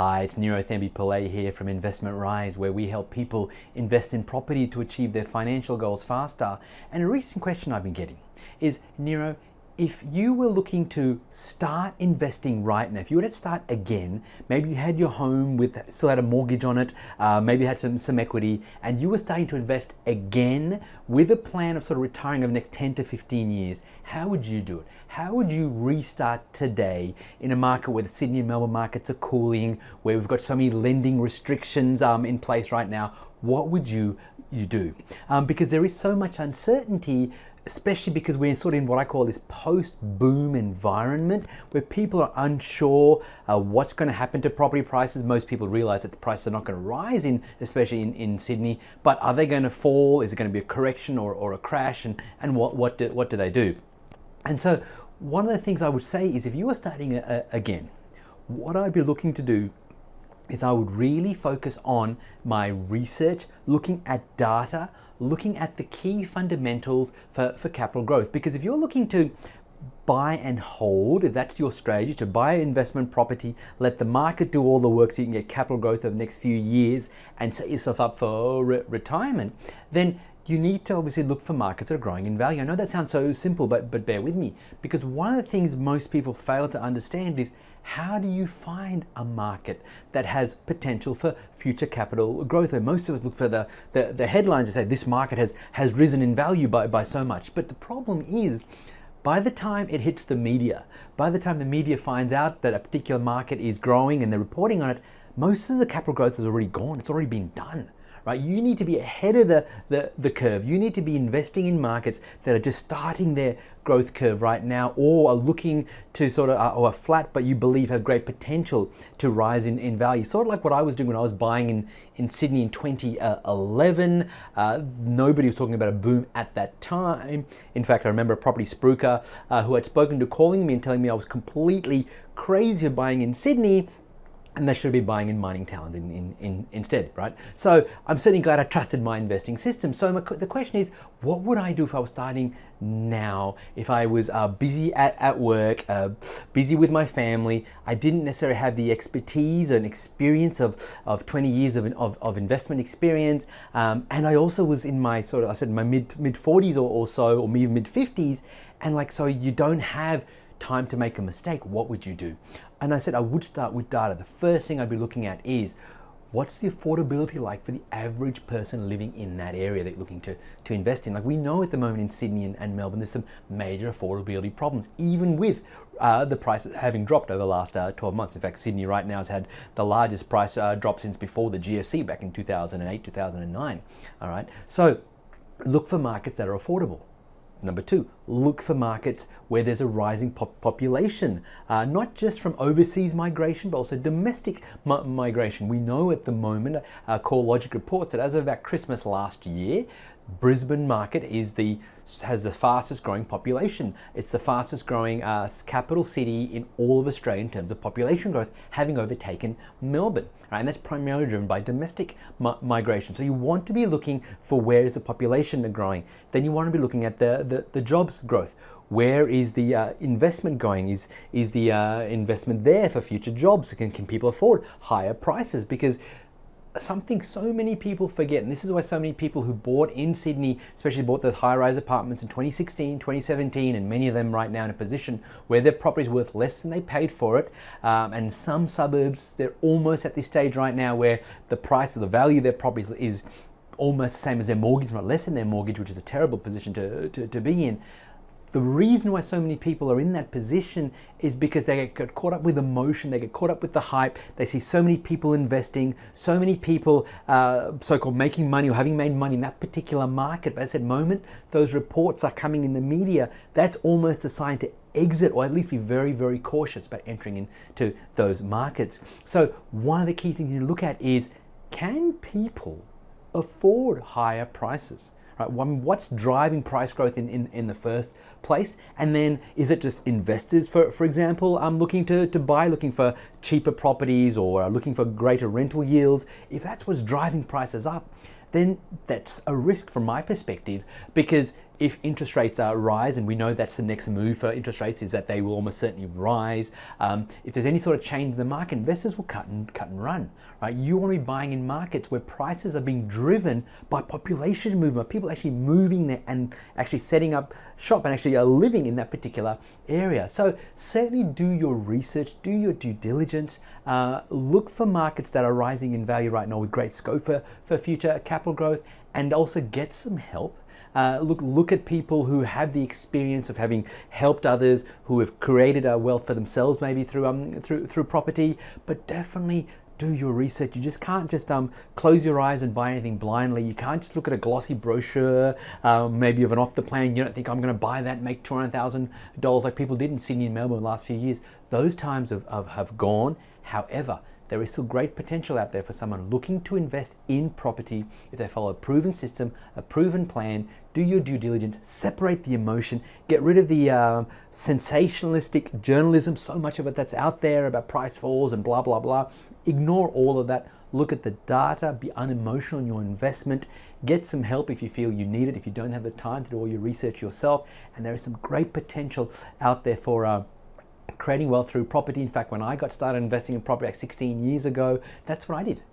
Hi, it's Niro Pillay here from Investment Rise, where we help people invest in property to achieve their financial goals faster. And a recent question I've been getting is, Niro, if you were looking to start investing right now, if you were to start again, maybe you had your home still had a mortgage on it, maybe you had some equity, and you were starting to invest again with a plan of sort of retiring over the next 10 to 15 years, how would you do it? How would you restart today in a market where the Sydney and Melbourne markets are cooling, where we've got so many lending restrictions in place right now? What would you do? Because there is so much uncertainty, especially because we're sort of in what I call this post-boom environment where people are unsure what's going to happen to property prices. Most people realize that the prices are not going to rise, especially in Sydney, but are they going to fall? Is it going to be a correction or a crash? And what do they do? And so one of the things I would say is, if you were starting again, what I'd be looking to do is I would really focus on my research, looking at data, looking at the key fundamentals for capital growth. Because if you're looking to buy and hold, if that's your strategy, to buy investment property, let the market do all the work so you can get capital growth over the next few years and set yourself up for retirement, then you need to obviously look for markets that are growing in value. I know that sounds so simple, but bear with me, because one of the things most people fail to understand is, how do you find a market that has potential for future capital growth? Where most of us look for the headlines and say this market has risen in value by so much. But the problem is, by the time it hits the media, by the time the media finds out that a particular market is growing and they're reporting on it, most of the capital growth has already gone. It's already been done. Right? You need to be ahead of the curve. You need to be investing in markets that are just starting their growth curve right now, or are looking to sort of, or are flat, but you believe have great potential to rise in value. Sort of like what I was doing when I was buying in Sydney in 2011. Nobody was talking about a boom at that time. In fact, I remember a property spruiker who had spoken to calling me and telling me I was completely crazy of buying in Sydney, and they should be buying in mining towns instead, right? So I'm certainly glad I trusted my investing system. So the question is, what would I do if I was starting now? If I was busy at work, busy with my family, I didn't necessarily have the expertise and experience of 20 years of investment experience, and I also was in my sort of, I said my mid 40s or so, or mid 50s, and so you don't have time to make a mistake. What would you do? And I said I would start with data. The first thing I'd be looking at is, what's the affordability like for the average person living in that area that you're looking to invest in? Like, we know at the moment in Sydney and Melbourne, there's some major affordability problems, even with the prices having dropped over the last 12 months. In fact, Sydney right now has had the largest price drop since before the GFC back in 2008, 2009. All right, so look for markets that are affordable. Number two, look for markets where there's a rising population, not just from overseas migration, but also domestic migration. We know at the moment, CoreLogic reports that as of about Christmas last year, Brisbane market has the fastest growing population. It's the fastest growing capital city in all of Australia in terms of population growth, having overtaken Melbourne. Right? And that's primarily driven by domestic migration. So you want to be looking for where is the population growing. Then you want to be looking at the jobs growth. Where is the investment going? Is the investment there for future jobs? Can people afford higher prices? Because something so many people forget, and this is why so many people who bought in Sydney, especially bought those high-rise apartments in 2016, 2017, and many of them right now in a position where their property is worth less than they paid for it. And some suburbs, they're almost at this stage right now where the price of the value of their properties is almost the same as their mortgage, not less than their mortgage, which is a terrible position to be in. The reason why so many people are in that position is because they get caught up with emotion, they get caught up with the hype, they see so many people investing, so many people so-called making money or having made money in that particular market. But at that moment those reports are coming in the media, that's almost a sign to exit, or at least be very, very cautious about entering into those markets. So one of the key things you look at is, can people afford higher prices? Right? What's driving price growth in the first place? And then is it just investors, for example, looking to buy, looking for cheaper properties or looking for greater rental yields? If that's what's driving prices up, then that's a risk from my perspective, because if interest rates rise, and we know that's the next move for interest rates, is that they will almost certainly rise. If there's any sort of change in the market, investors will cut and run, right? You want to be buying in markets where prices are being driven by population movement, people actually moving there and actually setting up shop and actually living in that particular area. So certainly do your research, do your due diligence, look for markets that are rising in value right now with great scope for future capital growth, and also get some help. Look at people who have the experience of having helped others, who have created a wealth for themselves, maybe through property. But definitely do your research. You just can't just close your eyes and buy anything blindly. You can't just look at a glossy brochure, maybe of an off the plan. You don't think, I'm going to buy that and make $200,000 like people did in Sydney and Melbourne the last few years. Those times have gone. However, there is still great potential out there for someone looking to invest in property if they follow a proven system, a proven plan, do your due diligence, separate the emotion, get rid of the sensationalistic journalism, so much of it that's out there about price falls and blah, blah, blah. Ignore all of that. Look at the data, be unemotional in your investment, get some help if you feel you need it, if you don't have the time to do all your research yourself. And there is some great potential out there for creating wealth through property. In fact, when I got started investing in property like 16 years ago, that's what I did.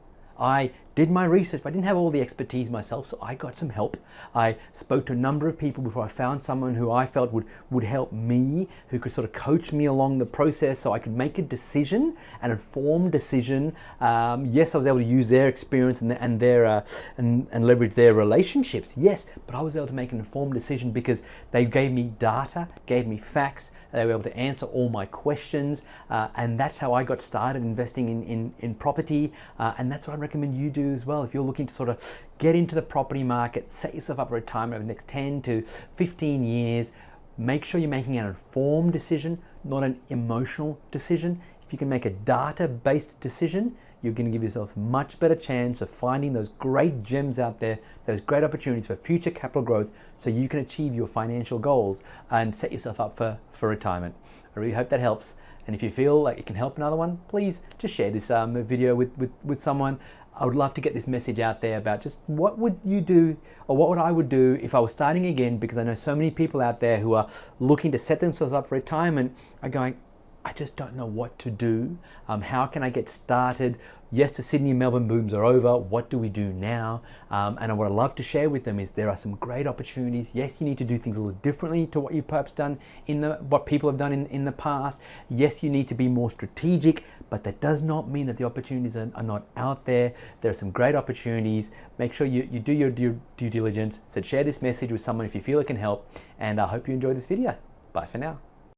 I did my research, but I didn't have all the expertise myself, so I got some help. I spoke to a number of people before I found someone who I felt would help me, who could sort of coach me along the process so I could make a decision, an informed decision. Yes, I was able to use their experience and leverage their relationships, yes, but I was able to make an informed decision because they gave me data, gave me facts. They were able to answer all my questions, and that's how I got started investing in property, and that's what I recommend you do as well. If you're looking to sort of get into the property market, set yourself up for retirement over the next 10 to 15 years, make sure you're making an informed decision, not an emotional decision. If you can make a data-based decision, you're going to give yourself a much better chance of finding those great gems out there, those great opportunities for future capital growth, so you can achieve your financial goals and set yourself up for retirement. I really hope that helps. And if you feel like it can help another one, please just share this video with someone. I would love to get this message out there about just what would you do, or what would I would do if I was starting again, because I know so many people out there who are looking to set themselves up for retirement are going, I just don't know what to do. How can I get started? Yes, the Sydney and Melbourne booms are over. What do we do now? And what I'd love to share with them is there are some great opportunities. Yes, you need to do things a little differently to what you've perhaps done what people have done in the past. Yes, you need to be more strategic, but that does not mean that the opportunities are not out there. There are some great opportunities. Make sure you do your due diligence. So share this message with someone if you feel it can help. And I hope you enjoy this video. Bye for now.